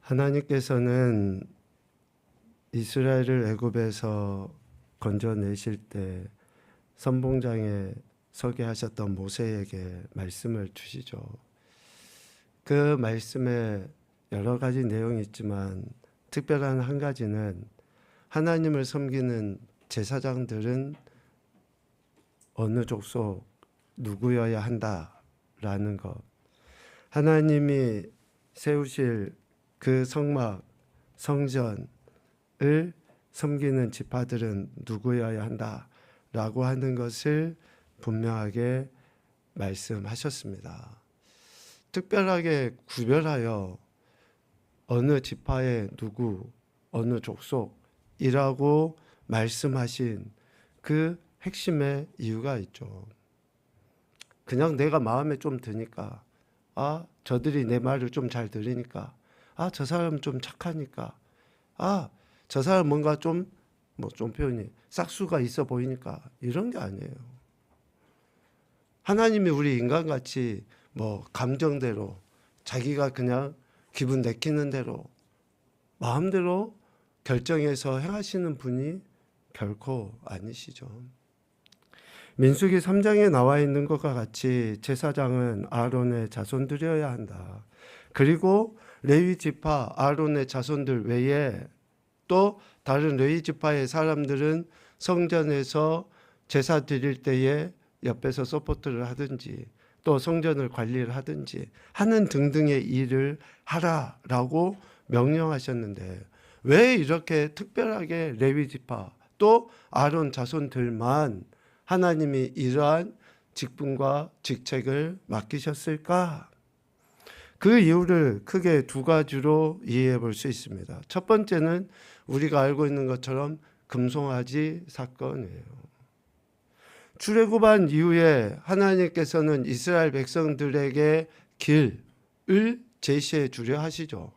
하나님께서는 이스라엘을 애굽에서 건져내실 때 선봉장에 서게 하셨던 모세에게 말씀을 주시죠. 그 말씀에 여러 가지 내용이 있지만 특별한 한 가지는 하나님을 섬기는 제사장들은 어느 족속 누구여야 한다라는 것, 하나님이 세우실 그 성막, 성전을 섬기는 지파들은 누구여야 한다라고 하는 것을 분명하게 말씀하셨습니다. 특별하게 구별하여 어느 지파의 누구, 어느 족속이라고 말씀하신 그 핵심의 이유가 있죠. 그냥 내가 마음에 좀 드니까, 저들이 내 말을 좀 잘 들으니까, 저 사람 좀 착하니까, 저 사람 뭔가 좀 표현이 싹수가 있어 보이니까, 이런 게 아니에요. 하나님이 우리 인간같이 감정대로 자기가 그냥 기분 내키는 대로 마음대로 결정해서 행하시는 분이 결코 아니시죠. 민수기 3장에 나와 있는 것과 같이 제사장은 아론의 자손들이어야 한다. 그리고 레위 지파 아론의 자손들 외에 또 다른 레위 지파의 사람들은 성전에서 제사 드릴 때에 옆에서 서포트를 하든지 또 성전을 관리를 하든지 하는 등등의 일을 하라라고 명령하셨는데 왜 이렇게 특별하게 레위 지파 또 아론 자손들만 하나님이 이러한 직분과 직책을 맡기셨을까? 그 이유를 크게 두 가지로 이해해 볼 수 있습니다. 첫 번째는 우리가 알고 있는 것처럼 금송아지 사건이에요. 출애굽한 이후에 하나님께서는 이스라엘 백성들에게 길을 제시해 주려 하시죠.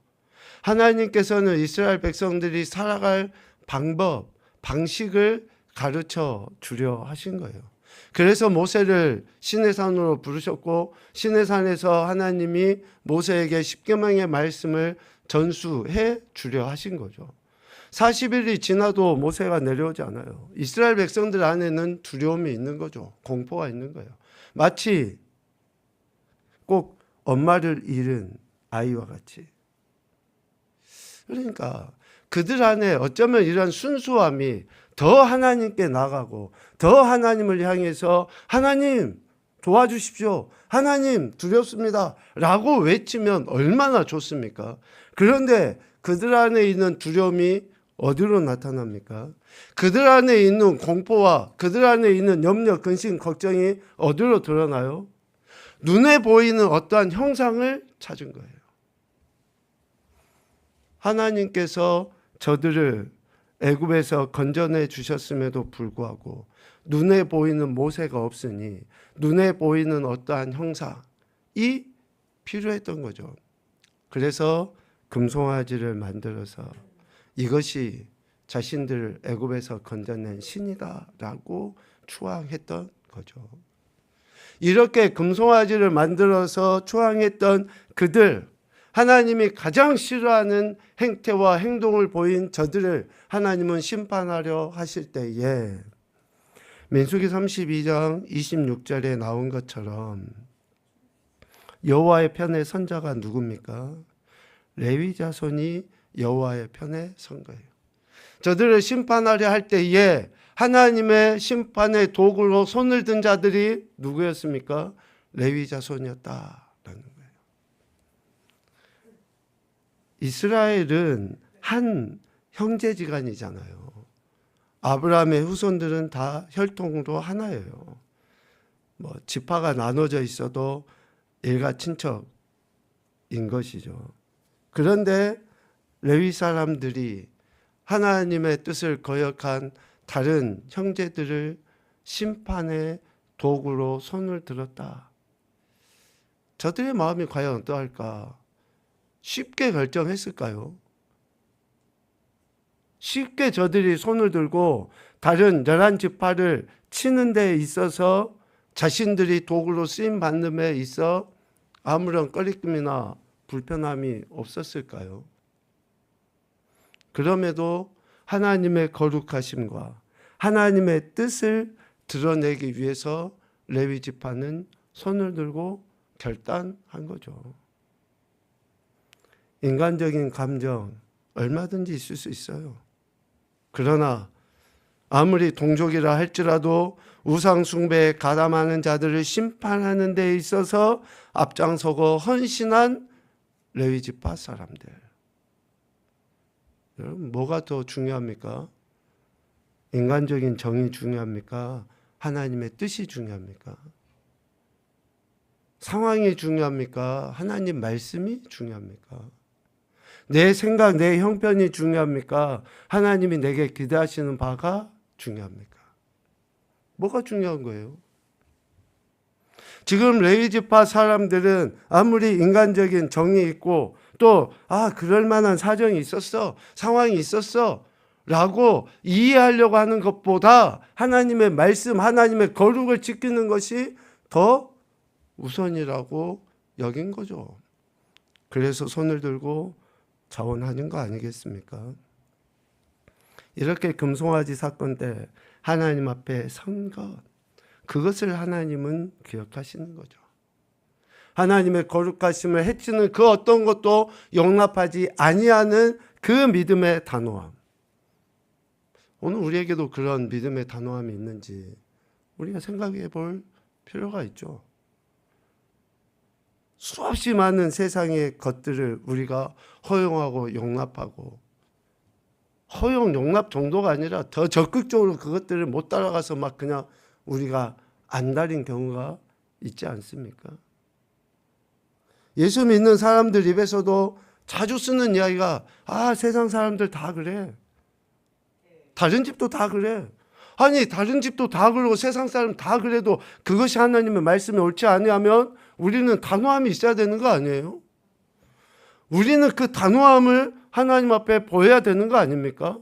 하나님께서는 이스라엘 백성들이 살아갈 방법, 방식을 가르쳐 주려 하신 거예요. 그래서 모세를 시내산으로 부르셨고 시내산에서 하나님이 모세에게 십계명의 말씀을 전수해 주려 하신 거죠. 40일이 지나도 모세가 내려오지 않아요. 이스라엘 백성들 안에는 두려움이 있는 거죠. 공포가 있는 거예요. 마치 꼭 엄마를 잃은 아이와 같이. 그러니까 그들 안에 어쩌면 이런 순수함이 더 하나님께 나가고 더 하나님을 향해서 하나님 도와주십시오. 하나님 두렵습니다. 라고 외치면 얼마나 좋습니까? 그런데 그들 안에 있는 두려움이 어디로 나타납니까? 그들 안에 있는 공포와 그들 안에 있는 염려, 근심, 걱정이 어디로 드러나요? 눈에 보이는 어떠한 형상을 찾은 거예요. 하나님께서 저들을 애굽에서 건져내 주셨음에도 불구하고 눈에 보이는 모세가 없으니 눈에 보이는 어떠한 형상이 필요했던 거죠. 그래서 금송아지를 만들어서 이것이 자신들을 애굽에서 건져낸 신이다라고 추앙했던 거죠. 이렇게 금송아지를 만들어서 추앙했던 그들, 하나님이 가장 싫어하는 행태와 행동을 보인 저들을 하나님은 심판하려 하실 때에 민수기 32장 26절에 나온 것처럼 여호와의 편에 선 자가 누굽니까? 레위 자손이 여호와의 편에 선 거예요. 저들을 심판하려 할 때에 하나님의 심판의 도구로 손을 든 자들이 누구였습니까? 레위 자손이었다라는 거예요. 이스라엘은 한 형제지간이잖아요. 아브라함의 후손들은 다 혈통으로 하나예요. 지파가 나눠져 있어도 일가 친척인 것이죠. 그런데 레위 사람들이 하나님의 뜻을 거역한 다른 형제들을 심판의 도구로 손을 들었다. 저들의 마음이 과연 어떠할까? 쉽게 결정했을까요? 쉽게 저들이 손을 들고 다른 11지파를 치는 데 있어서 자신들이 도구로 쓰임받는 데 있어 아무런 꺼리낌이나 불편함이 없었을까요? 그럼에도 하나님의 거룩하심과 하나님의 뜻을 드러내기 위해서 레위 지파는 손을 들고 결단한 거죠. 인간적인 감정 얼마든지 있을 수 있어요. 그러나 아무리 동족이라 할지라도 우상 숭배에 가담하는 자들을 심판하는 데 있어서 앞장서고 헌신한 레위 지파 사람들. 여러분, 뭐가 더 중요합니까? 인간적인 정이 중요합니까? 하나님의 뜻이 중요합니까? 상황이 중요합니까? 하나님 말씀이 중요합니까? 내 생각, 내 형편이 중요합니까? 하나님이 내게 기대하시는 바가 중요합니까? 뭐가 중요한 거예요? 지금 레위 지파 사람들은 아무리 인간적인 정이 있고 또 그럴 만한 사정이 있었어, 상황이 있었어 라고 이해하려고 하는 것보다 하나님의 말씀, 하나님의 거룩을 지키는 것이 더 우선이라고 여긴 거죠. 그래서 손을 들고 자원하는 거 아니겠습니까? 이렇게 금송아지 사건 때 하나님 앞에 선 것, 그것을 하나님은 기억하시는 거죠. 하나님의 거룩하심을 해치는 그 어떤 것도 용납하지 아니하는 그 믿음의 단호함. 오늘 우리에게도 그런 믿음의 단호함이 있는지 우리가 생각해 볼 필요가 있죠. 수없이 많은 세상의 것들을 우리가 허용하고 용납하고, 허용 용납 정도가 아니라 더 적극적으로 그것들을 못 따라가서 막 그냥 우리가 안달인 경우가 있지 않습니까? 예수 믿는 사람들 입에서도 자주 쓰는 이야기가 세상 사람들 다 그래. 다른 집도 다 그래. 아니, 다른 집도 다 그러고 세상 사람 다 그래도 그것이 하나님의 말씀에 옳지 아니하면 우리는 단호함이 있어야 되는 거 아니에요? 우리는 그 단호함을 하나님 앞에 보여야 되는 거 아닙니까?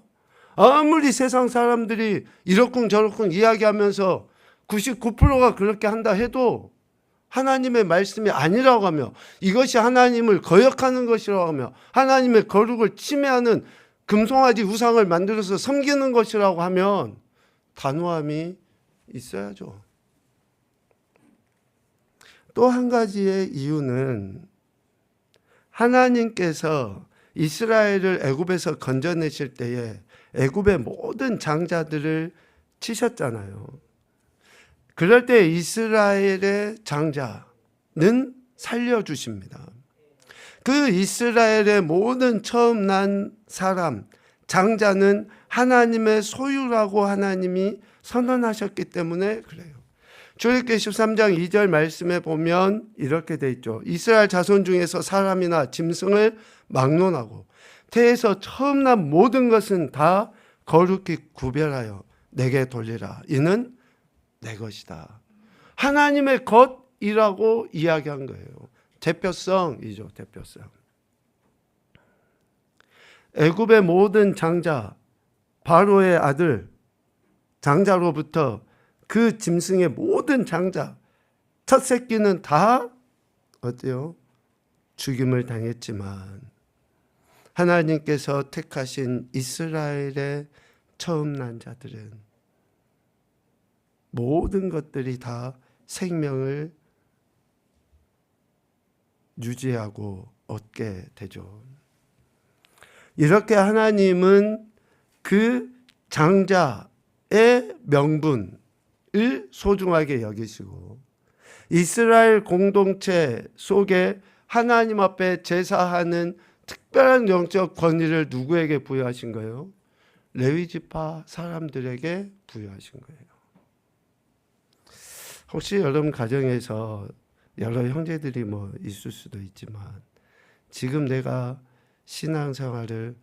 아무리 세상 사람들이 이렇군 저렇군 이야기하면서 99%가 그렇게 한다 해도 하나님의 말씀이 아니라고 하며, 이것이 하나님을 거역하는 것이라고 하며, 하나님의 거룩을 침해하는 금송아지 우상을 만들어서 섬기는 것이라고 하면 단호함이 있어야죠. 또 한 가지의 이유는 하나님께서 이스라엘을 애굽에서 건져내실 때에 애굽의 모든 장자들을 치셨잖아요. 그럴 때 이스라엘의 장자는 살려주십니다. 그 이스라엘의 모든 처음 난 사람, 장자는 하나님의 소유라고 하나님이 선언하셨기 때문에 그래요. 출애굽기 13장 2절 말씀에 보면 이렇게 돼 있죠. 이스라엘 자손 중에서 사람이나 짐승을 막론하고 태에서 처음 난 모든 것은 다 거룩히 구별하여 내게 돌리라. 이는 내 것이다. 하나님의 것이라고 이야기한 거예요. 대표성이죠. 대표성. 애굽의 모든 장자, 바로의 아들 장자로부터 그 짐승의 모든 장자, 첫 새끼는 다 어때요? 죽임을 당했지만 하나님께서 택하신 이스라엘의 처음 난 자들은 모든 것들이 다 생명을 유지하고 얻게 되죠. 이렇게 하나님은 그 장자의 명분을 소중하게 여기시고 이스라엘 공동체 속에 하나님 앞에 제사하는 특별한 영적 권위를 누구에게 부여하신 거예요? 레위 지파 사람들에게 부여하신 거예요. 혹시 여러분 가정에서 여러 형제들이 있을 수도 있지만 지금 내가 신앙생활을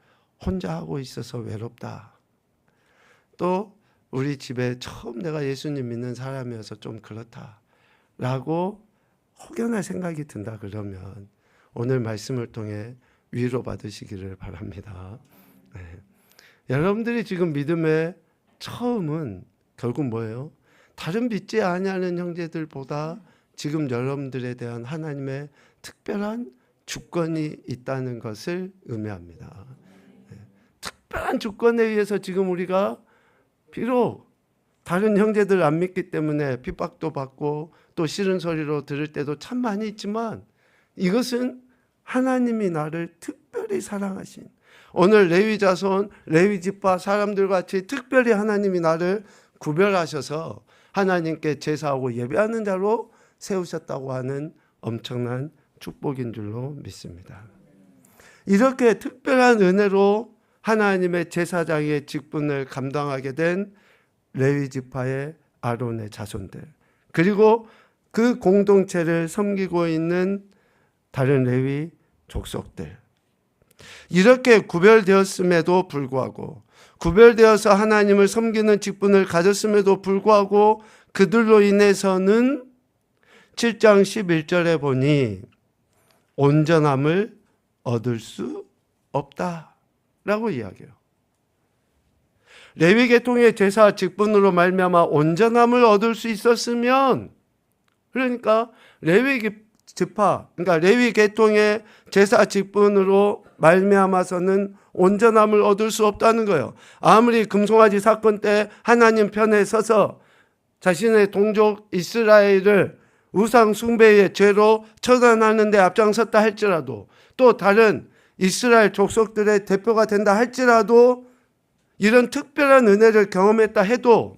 혼자 하고 있어서 외롭다. 또 우리 집에 처음 내가 예수님 믿는 사람이어서 좀 그렇다 라고 혹여나 생각이 든다 그러면 오늘 말씀을 통해 위로받으시기를 바랍니다. 네. 여러분들이 지금 믿음의 처음은 결국 뭐예요? 다른 믿지 아니하는 형제들보다 지금 여러분들에 대한 하나님의 특별한 주권이 있다는 것을 의미합니다. 특별한 조건에 의해서 지금 우리가 비록 다른 형제들 안 믿기 때문에 핍박도 받고 또 싫은 소리로 들을 때도 참 많이 있지만 이것은 하나님이 나를 특별히 사랑하신, 오늘 레위 자손, 레위 지파 사람들과 같이 특별히 하나님이 나를 구별하셔서 하나님께 제사하고 예배하는 자로 세우셨다고 하는 엄청난 축복인 줄로 믿습니다. 이렇게 특별한 은혜로 하나님의 제사장의 직분을 감당하게 된 레위 지파의 아론의 자손들, 그리고 그 공동체를 섬기고 있는 다른 레위 족속들, 이렇게 구별되었음에도 불구하고, 구별되어서 하나님을 섬기는 직분을 가졌음에도 불구하고 그들로 인해서는 7장 11절에 보니 온전함을 얻을 수 없다라고 이야기해요. 레위 계통의 제사 직분으로 말미암아 온전함을 얻을 수 있었으면, 그러니까 레위 지파, 그러니까 레위 계통의 제사 직분으로 말미암아서는 온전함을 얻을 수 없다는 거예요. 아무리 금송아지 사건 때 하나님 편에 서서 자신의 동족 이스라엘을 우상 숭배의 죄로 처단하는 데 앞장섰다 할지라도, 또 다른 이스라엘 족속들의 대표가 된다 할지라도, 이런 특별한 은혜를 경험했다 해도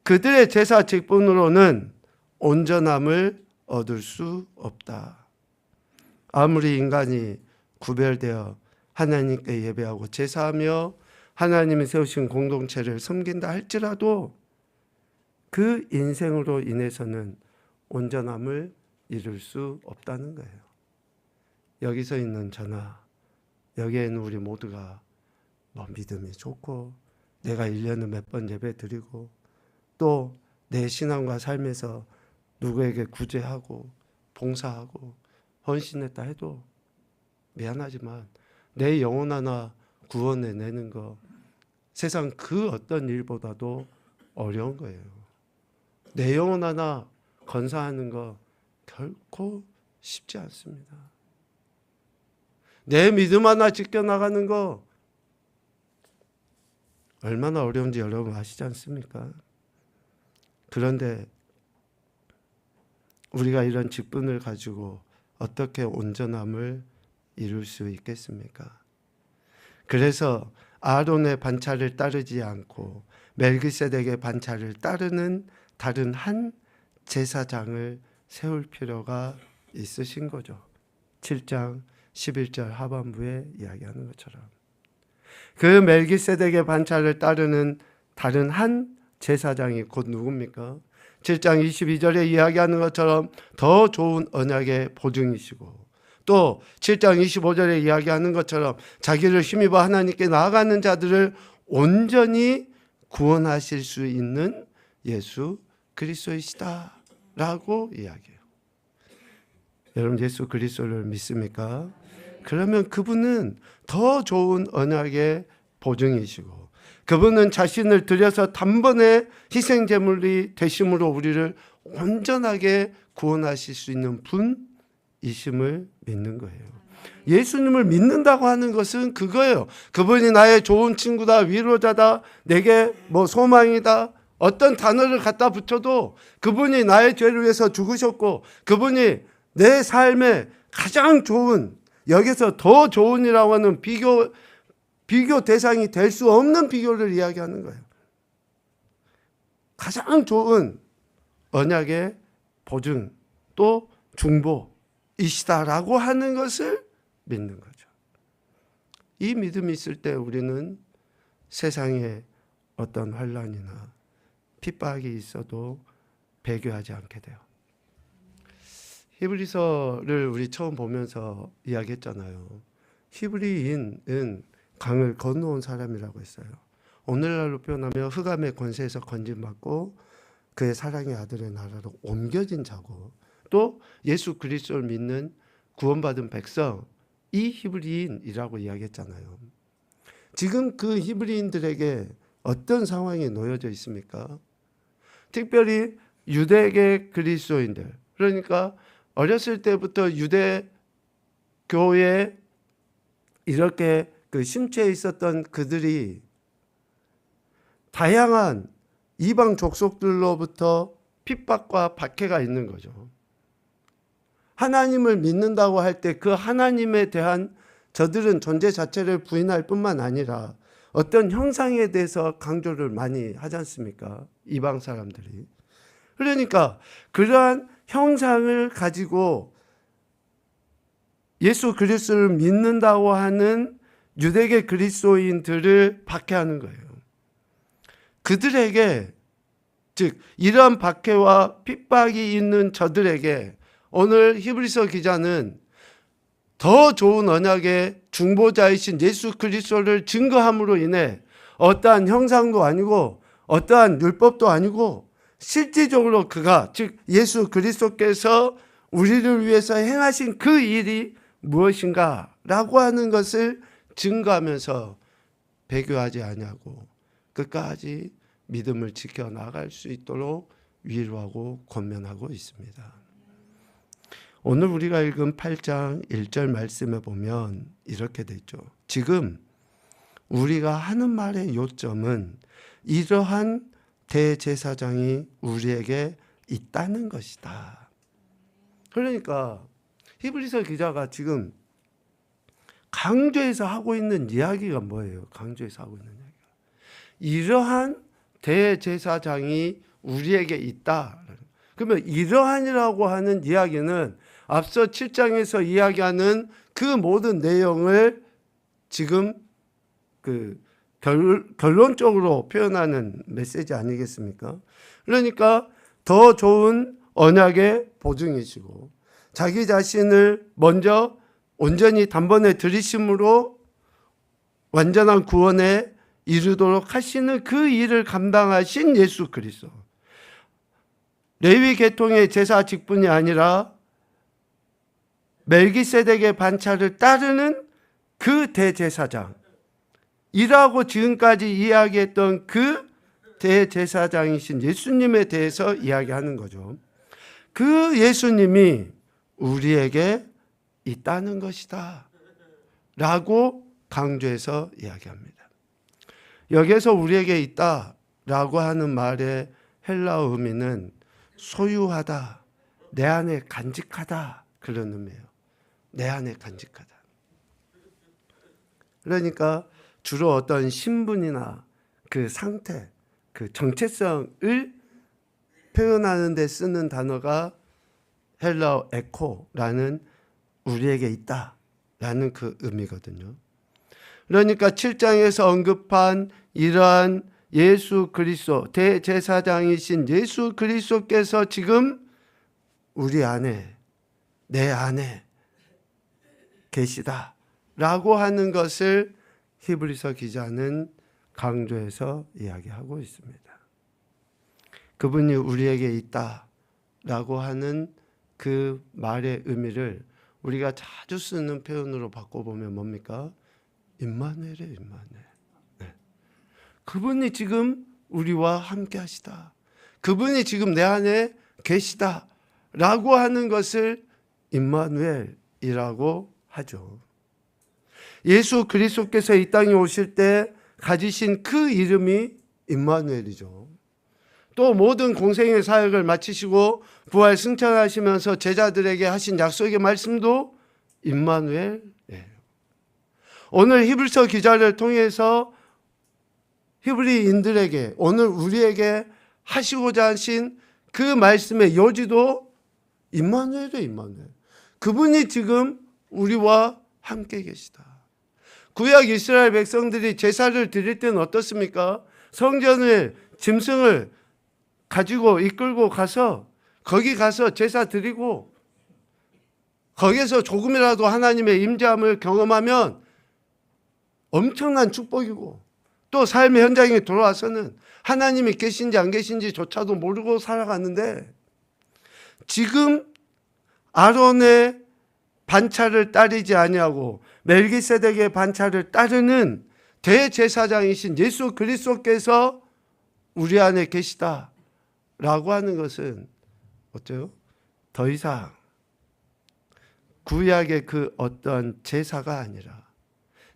그들의 제사 직분으로는 온전함을 얻을 수 없다. 아무리 인간이 구별되어 하나님께 예배하고 제사하며 하나님이 세우신 공동체를 섬긴다 할지라도 그 인생으로 인해서는 온전함을 이룰 수 없다는 거예요. 여기서 있는 저나 여기에 있는 우리 모두가 뭐 믿음이 좋고 내가 1년에 몇 번 예배 드리고 또 내 신앙과 삶에서 누구에게 구제하고 봉사하고 헌신했다 해도 미안하지만 내 영혼 하나 구원해 내는 거 세상 그 어떤 일보다도 어려운 거예요. 내 영혼 하나 건사하는 거 결코 쉽지 않습니다. 내 믿음 하나 지켜나가는 거 얼마나 어려운지 여러분 아시지 않습니까? 그런데 우리가 이런 직분을 가지고 어떻게 온전함을 이룰 수 있겠습니까? 그래서 아론의 반차를 따르지 않고 멜기세덱의 반차를 따르는 다른 한 제사장을 세울 필요가 있으신 거죠. 7장 11절 하반부에 이야기하는 것처럼 그 멜기세덱의 반차를 따르는 다른 한 제사장이 곧 누굽니까? 7장 22절에 이야기하는 것처럼 더 좋은 언약의 보증이시고, 또 7장 25절에 이야기하는 것처럼 자기를 힘입어 하나님께 나아가는 자들을 온전히 구원하실 수 있는 예수 그리스도이시다라고 이야기해요. 여러분 예수 그리스도를 믿습니까? 그러면 그분은 더 좋은 언약의 보증이시고, 그분은 자신을 들여서 단번에 희생제물이 되심으로 우리를 온전하게 구원하실 수 있는 분이심을 믿는 거예요. 예수님을 믿는다고 하는 것은 그거예요. 그분이 나의 좋은 친구다, 위로자다, 내게 뭐 소망이다, 어떤 단어를 갖다 붙여도 그분이 나의 죄를 위해서 죽으셨고 그분이 내 삶에 가장 좋은, 여기서 더 좋은이라고 하는 비교 대상이 될 수 없는 비교를 이야기하는 거예요. 가장 좋은 언약의 보증 또 중보이시다라고 하는 것을 믿는 거죠. 이 믿음이 있을 때 우리는 세상에 어떤 환난이나 핍박이 있어도 배교하지 않게 돼요. 히브리서를 우리 처음 보면서 이야기했잖아요. 히브리인은 강을 건너온 사람이라고 했어요. 오늘날로 표현하면 흑암의 권세에서 건진받고 그의 사랑의 아들의 나라로 옮겨진 자고, 또 예수 그리스도를 믿는 구원받은 백성, 이 히브리인이라고 이야기했잖아요. 지금 그 히브리인들에게 어떤 상황이 놓여져 있습니까? 특별히 유대계 그리스도인들, 그러니까 어렸을 때부터 유대 교회에 이렇게 그 심취해 있었던 그들이 다양한 이방 족속들로부터 핍박과 박해가 있는 거죠. 하나님을 믿는다고 할 때 그 하나님에 대한 저들은 존재 자체를 부인할 뿐만 아니라 어떤 형상에 대해서 강조를 많이 하지 않습니까? 이방 사람들이. 그러니까 그러한 형상을 가지고 예수 그리스도를 믿는다고 하는 유대계 그리스도인들을 박해하는 거예요. 그들에게, 즉 이러한 박해와 핍박이 있는 저들에게 오늘 히브리서 기자는 더 좋은 언약의 중보자이신 예수 그리스도를 증거함으로 인해 어떠한 형상도 아니고 어떠한 율법도 아니고 실질적으로 그가, 즉 예수 그리스도께서 우리를 위해서 행하신 그 일이 무엇인가 라고 하는 것을 증거하면서 배교하지 아니하고 끝까지 믿음을 지켜나갈 수 있도록 위로하고 권면하고 있습니다. 오늘 우리가 읽은 8장 1절 말씀에 보면 이렇게 되죠. 지금 우리가 하는 말의 요점은 이러한 대제사장이 우리에게 있다는 것이다. 그러니까 히브리서 기자가 지금 강조해서 하고 있는 이야기가 뭐예요? 강조해서 하고 있는 이야기가 이러한 대제사장이 우리에게 있다. 그러면 이러한이라고 하는 이야기는 앞서 7장에서 이야기하는 그 모든 내용을 지금 그 결론적으로 표현하는 메시지 아니겠습니까? 그러니까 더 좋은 언약의 보증이시고 자기 자신을 먼저 온전히 단번에 들이심으로 완전한 구원에 이르도록 하시는 그 일을 감당하신 예수 그리스도. 레위 계통의 제사 직분이 아니라 멜기세덱의 반차를 따르는 그 대제사장. 이라고 지금까지 이야기했던 그 대제사장이신 예수님에 대해서 이야기하는 거죠. 그 예수님이 우리에게 있다는 것이다 라고 강조해서 이야기합니다. 여기에서 우리에게 있다라고 하는 말의 헬라어 의미는 소유하다, 내 안에 간직하다 그런 의미예요. 내 안에 간직하다. 그러니까 주로 어떤 신분이나 그 상태, 그 정체성을 표현하는 데 쓰는 단어가 헬라어 에코라는 우리에게 있다라는 그 의미거든요. 그러니까 7장에서 언급한 이러한 예수 그리스도, 대제사장이신 예수 그리스도께서 지금 우리 안에, 내 안에 계시다라고 하는 것을 히브리서 기자는 강조해서 이야기하고 있습니다. 그분이 우리에게 있다라고 하는 그 말의 의미를 우리가 자주 쓰는 표현으로 바꿔보면 뭡니까? 임마누엘이에요, 임마누엘. 네. 그분이 지금 우리와 함께 하시다. 그분이 지금 내 안에 계시다. 라고 하는 것을 임마누엘이라고 하죠. 예수 그리스도께서 이 땅에 오실 때 가지신 그 이름이 임마누엘이죠. 또 모든 공생의 사역을 마치시고 부활 승천하시면서 제자들에게 하신 약속의 말씀도 임마누엘이에요. 오늘 히브리서 기자를 통해서 히브리인들에게 오늘 우리에게 하시고자 하신 그 말씀의 요지도 임마누엘이에요. 임마누엘. 그분이 지금 우리와 함께 계시다. 구약 이스라엘 백성들이 제사를 드릴 때는 어떻습니까? 성전을 짐승을 가지고 이끌고 가서 거기 가서 제사 드리고 거기에서 조금이라도 하나님의 임재함을 경험하면 엄청난 축복이고 또 삶의 현장에 돌아와서는 하나님이 계신지 안 계신지조차도 모르고 살아갔는데 지금 아론의 반차를 따르지 아니하고 멜기세덱의 반차를 따르는 대제사장이신 예수 그리스도께서 우리 안에 계시다라고 하는 것은 어때요? 더 이상 구약의 그 어떤 제사가 아니라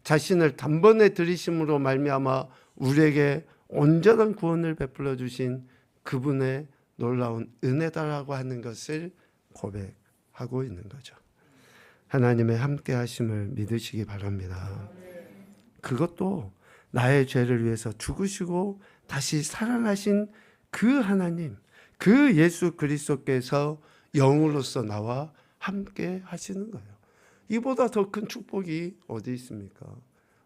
자신을 단번에 들이심으로 말미암아 우리에게 온전한 구원을 베풀어 주신 그분의 놀라운 은혜다라고 하는 것을 고백하고 있는 거죠. 하나님의 함께 하심을 믿으시기 바랍니다. 그것도 나의 죄를 위해서 죽으시고 다시 살아나신 그 하나님, 그 예수 그리스도께서 영으로서 나와 함께 하시는 거예요. 이보다 더 큰 축복이 어디 있습니까?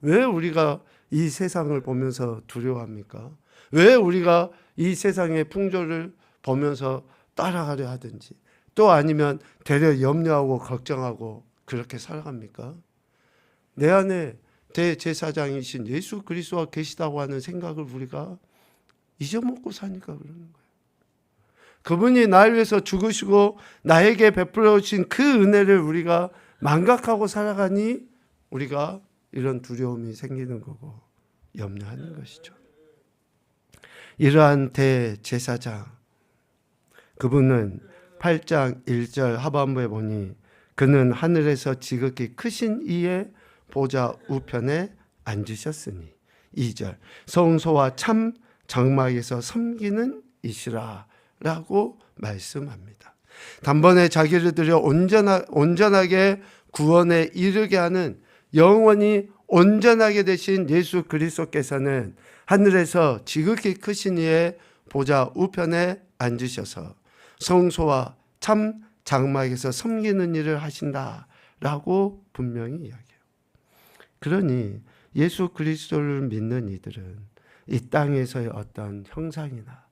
왜 우리가 이 세상을 보면서 두려워합니까? 왜 우리가 이 세상의 풍조를 보면서 따라가려 하든지 또 아니면 되려 염려하고 걱정하고 그렇게 살아갑니까? 내 안에 대제사장이신 예수 그리스도가 계시다고 하는 생각을 우리가 잊어먹고 사니까 그러는 거예요. 그분이 나를 위해서 죽으시고 나에게 베풀어 주신 그 은혜를 우리가 망각하고 살아가니 우리가 이런 두려움이 생기는 거고 염려하는 것이죠. 이러한 대제사장, 그분은 8장 1절 하반부에 보니 그는 하늘에서 지극히 크신 이의 보좌 우편에 앉으셨으니 2절 성소와 참 장막에서 섬기는 이시라 라고 말씀합니다. 단번에 자기를 들여 온전하게 구원에 이르게 하는 영원히 온전하게 되신 예수 그리스도께서는 하늘에서 지극히 크신 이의 보좌 우편에 앉으셔서 성소와 참 장막에서 섬기는 일을 하신다라고 분명히 이야기해요. 그러니 예수 그리스도를 믿는 이들은 이 땅에서의 어떠한 형상이나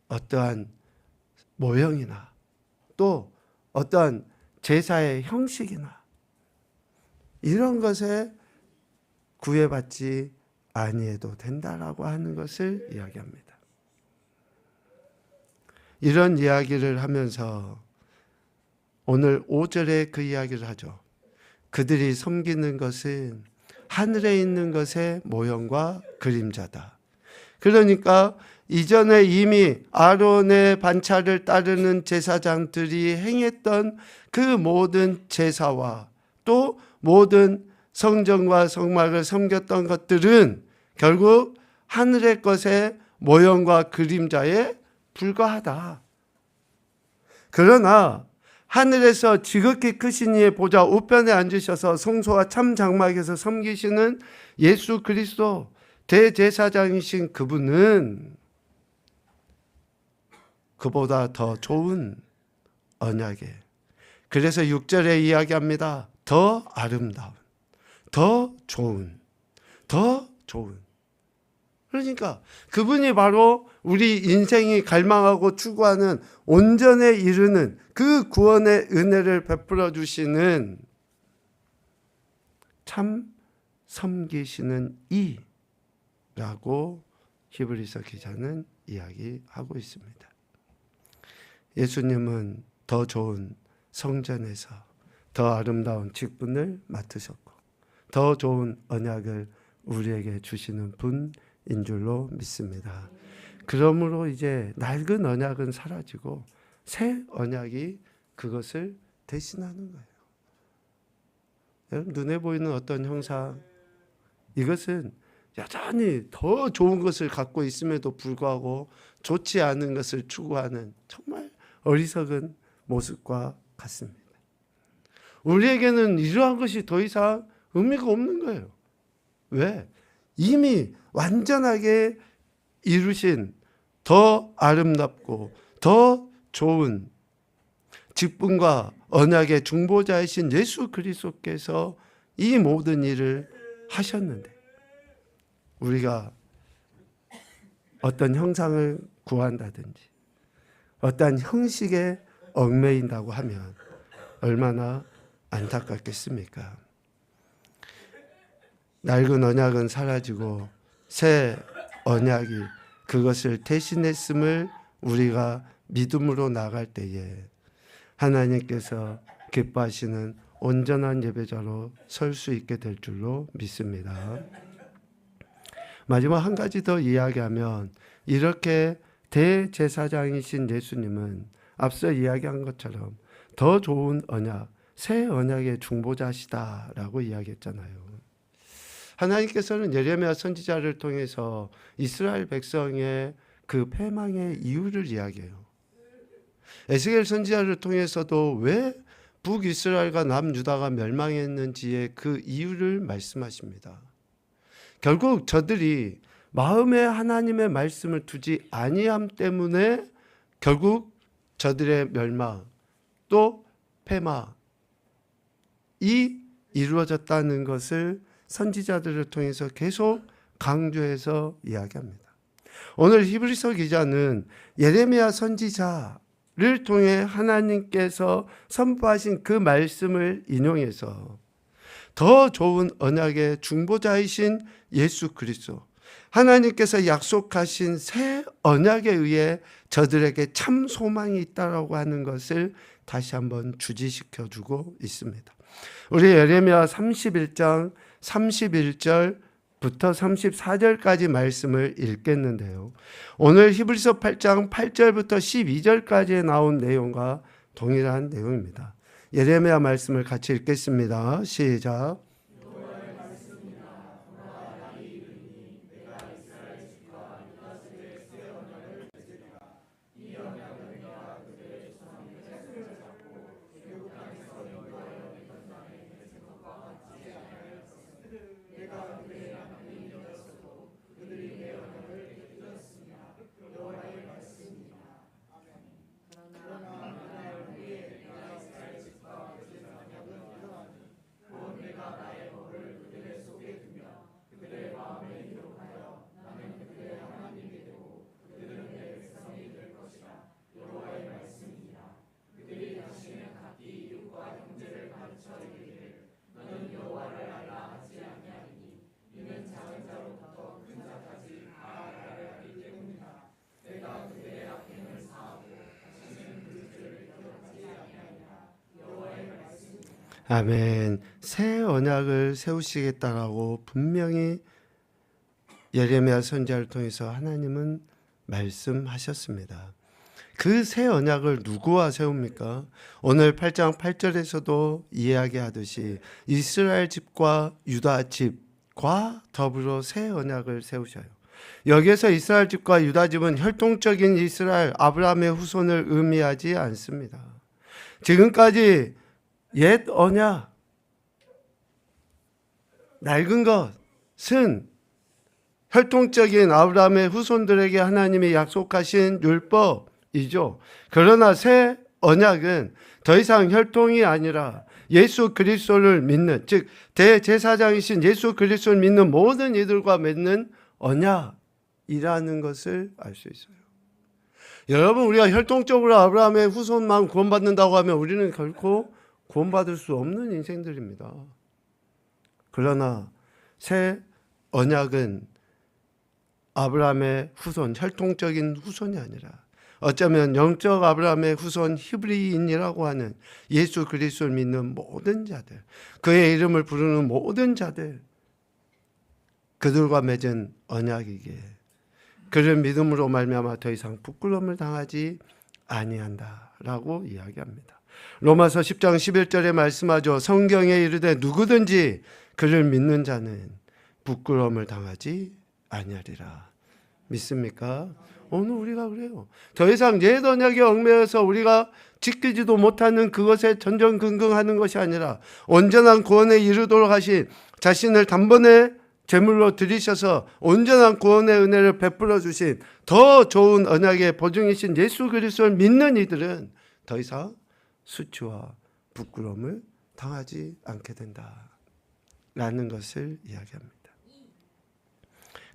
어떠한 모형이나 또 어떠한 제사의 형식이나 이런 것에 구애받지 아니해도 된다라고 하는 것을 이야기합니다. 이런 이야기를 하면서 오늘 5절에 그 이야기를 하죠. 그들이 섬기는 것은 하늘에 있는 것의 모형과 그림자다. 그러니까 이전에 이미 아론의 반차를 따르는 제사장들이 행했던 그 모든 제사와 또 모든 성전과 성막을 섬겼던 것들은 결국 하늘의 것의 모형과 그림자에 불과하다. 그러나 하늘에서 지극히 크신 이의 보좌 우편에 앉으셔서 성소와 참 장막에서 섬기시는 예수 그리스도 대제사장이신 그분은 그보다 더 좋은 언약에, 그래서 6절에 이야기합니다. 더 아름다운, 더 좋은. 그러니까 그분이 바로 우리 인생이 갈망하고 추구하는 온전에 이르는 그 구원의 은혜를 베풀어 주시는 참 섬기시는 이라고 히브리서 기자는 이야기하고 있습니다. 예수님은 더 좋은 성전에서 더 아름다운 직분을 맡으셨고 더 좋은 언약을 우리에게 주시는 분인 줄로 믿습니다. 그러므로 이제 낡은 언약은 사라지고 새 언약이 그것을 대신하는 거예요. 여러분, 눈에 보이는 어떤 형상, 이것은 여전히 더 좋은 것을 갖고 있음에도 불구하고 좋지 않은 것을 추구하는 정말 어리석은 모습과 같습니다. 우리에게는 이러한 것이 더 이상 의미가 없는 거예요. 왜? 이미 완전하게 이루신 더 아름답고 더 좋은 직분과 언약의 중보자이신 예수 그리스도께서 이 모든 일을 하셨는데 우리가 어떤 형상을 구한다든지 어떤 형식에 얽매인다고 하면 얼마나 안타깝겠습니까? 낡은 언약은 사라지고 새 언약이 그것을 대신했음을 우리가 믿음으로 나갈 때에 하나님께서 기뻐하시는 온전한 예배자로 설 수 있게 될 줄로 믿습니다. 마지막 한 가지 더 이야기하면 이렇게 대제사장이신 예수님은 앞서 이야기한 것처럼 더 좋은 언약, 새 언약의 중보자시다라고 이야기했잖아요. 하나님께서는 예레미야 선지자를 통해서 이스라엘 백성의 그 패망의 이유를 이야기해요. 에스겔 선지자를 통해서도 왜 북이스라엘과 남유다가 멸망했는지의 그 이유를 말씀하십니다. 결국 저들이 마음에 하나님의 말씀을 두지 아니함 때문에 결국 저들의 멸망 또 패망이 이루어졌다는 것을 선지자들을 통해서 계속 강조해서 이야기합니다. 오늘 히브리서 기자는 예레미야 선지자를 통해 하나님께서 선포하신 그 말씀을 인용해서 더 좋은 언약의 중보자이신 예수 그리스도, 하나님께서 약속하신 새 언약에 의해 저들에게 참 소망이 있다라고 하는 것을 다시 한번 주지시켜 주고 있습니다. 우리 예레미야 31장 31절부터 34절까지 말씀을 읽겠는데요. 오늘 히브리서 8장 8절부터 12절까지에 나온 내용과 동일한 내용입니다. 예레미야 말씀을 같이 읽겠습니다. 시작. 아멘. 새 언약을 세우시겠다라고 분명히 예레미야 선지자를 통해서 하나님은 말씀하셨습니다. 그 새 언약을 누구와 세웁니까? 오늘 8장 8절에서도 이야기하듯이 이스라엘 집과 유다 집과 더불어 새 언약을 세우셔요. 여기에서 이스라엘 집과 유다 집은 혈통적인 이스라엘 아브라함의 후손을 의미하지 않습니다. 지금까지 옛 언약, 낡은 것은 혈통적인 아브라함의 후손들에게 하나님이 약속하신 율법이죠. 그러나 새 언약은 더 이상 혈통이 아니라 예수 그리스도를 믿는, 즉 대제사장이신 예수 그리스도를 믿는 모든 이들과 맺는 언약이라는 것을 알 수 있어요. 여러분, 우리가 혈통적으로 아브라함의 후손만 구원받는다고 하면 우리는 결코 구원받을 수 없는 인생들입니다. 그러나 새 언약은 아브라함의 후손, 혈통적인 후손이 아니라 어쩌면 영적 아브라함의 후손 히브리인이라고 하는 예수 그리스도를 믿는 모든 자들, 그의 이름을 부르는 모든 자들, 그들과 맺은 언약이기에 그를 믿음으로 말미암아 더 이상 부끄러움을 당하지 아니한다라고 이야기합니다. 로마서 10장 11절에 말씀하죠. 성경에 이르되 누구든지 그를 믿는 자는 부끄러움을 당하지 아니하리라. 믿습니까? 오늘 우리가 그래요. 더 이상 옛 언약에 얽매여서 우리가 지키지도 못하는 그것에 전전긍긍하는 것이 아니라 온전한 구원에 이르도록 하신 자신을 단번에 제물로 드리셔서 온전한 구원의 은혜를 베풀어 주신 더 좋은 언약의 보증이신 예수 그리스도를 믿는 이들은 더 이상 수치와 부끄러움을 당하지 않게 된다라는 것을 이야기합니다.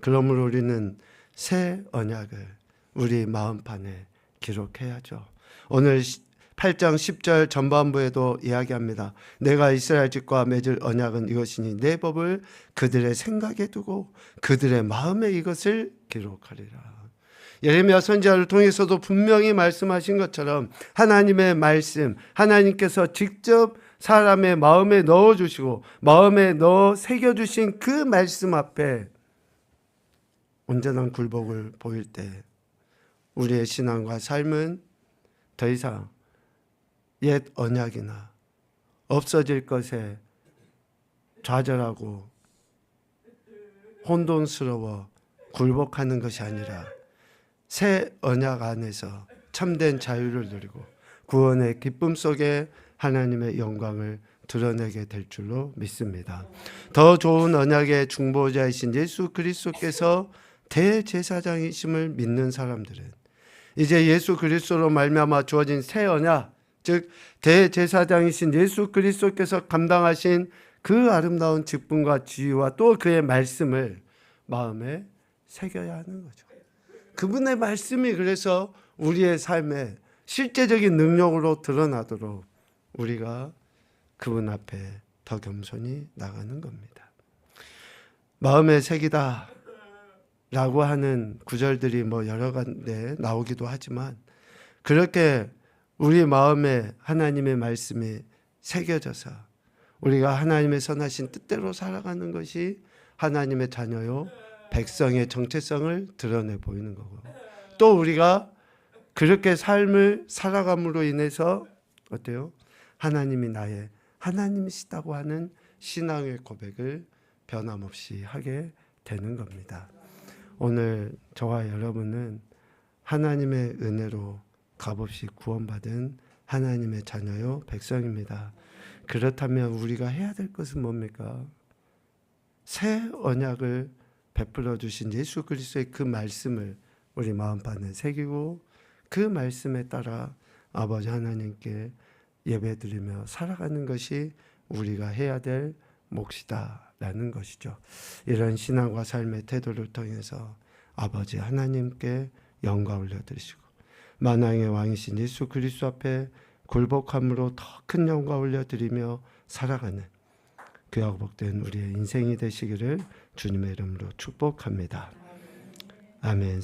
그러므로 우리는 새 언약을 우리 마음판에 기록해야죠. 오늘 8장 10절 전반부에도 이야기합니다. 내가 이스라엘 집과 맺을 언약은 이것이니 내 법을 그들의 생각에 두고 그들의 마음에 이것을 기록하리라. 예레미야 선지자를 통해서도 분명히 말씀하신 것처럼 하나님의 말씀, 하나님께서 직접 사람의 마음에 넣어주시고 마음에 넣어 새겨주신 그 말씀 앞에 온전한 굴복을 보일 때 우리의 신앙과 삶은 더 이상 옛 언약이나 없어질 것에 좌절하고 혼돈스러워 굴복하는 것이 아니라 새 언약 안에서 참된 자유를 누리고 구원의 기쁨 속에 하나님의 영광을 드러내게 될 줄로 믿습니다. 더 좋은 언약의 중보자이신 예수 그리스도께서 대제사장이심을 믿는 사람들은 이제 예수 그리스도로 말미암아 주어진 새 언약, 즉 대제사장이신 예수 그리스도께서 감당하신 그 아름다운 직분과 지위와 또 그의 말씀을 마음에 새겨야 하는 거죠. 그분의 말씀이 그래서 우리의 삶에 실제적인 능력으로 드러나도록 우리가 그분 앞에 더 겸손히 나가는 겁니다. 마음에 새기다 라고 하는 구절들이 여러 군데 나오기도 하지만 그렇게 우리 마음에 하나님의 말씀이 새겨져서 우리가 하나님의 선하신 뜻대로 살아가는 것이 하나님의 자녀요 백성의 정체성을 드러내 보이는 거고, 또 우리가 그렇게 삶을 살아감으로 인해서 어때요? 하나님이 나의 하나님이시다고 하는 신앙의 고백을 변함없이 하게 되는 겁니다. 오늘 저와 여러분은 하나님의 은혜로 값없이 구원받은 하나님의 자녀요 백성입니다. 그렇다면 우리가 해야 될 것은 뭡니까? 새 언약을 베풀어 주신 예수 그리스도의 그 말씀을 우리 마음판에 새기고 그 말씀에 따라 아버지 하나님께 예배드리며 살아가는 것이 우리가 해야 될 몫이다라는 것이죠. 이런 신앙과 삶의 태도를 통해서 아버지 하나님께 영광 올려드리시고 만왕의 왕이신 예수 그리스도 앞에 굴복함으로 더 큰 영광 올려드리며 살아가는 귀하고 복된 우리의 인생이 되시기를 주님의 이름으로 축복합니다. 아멘.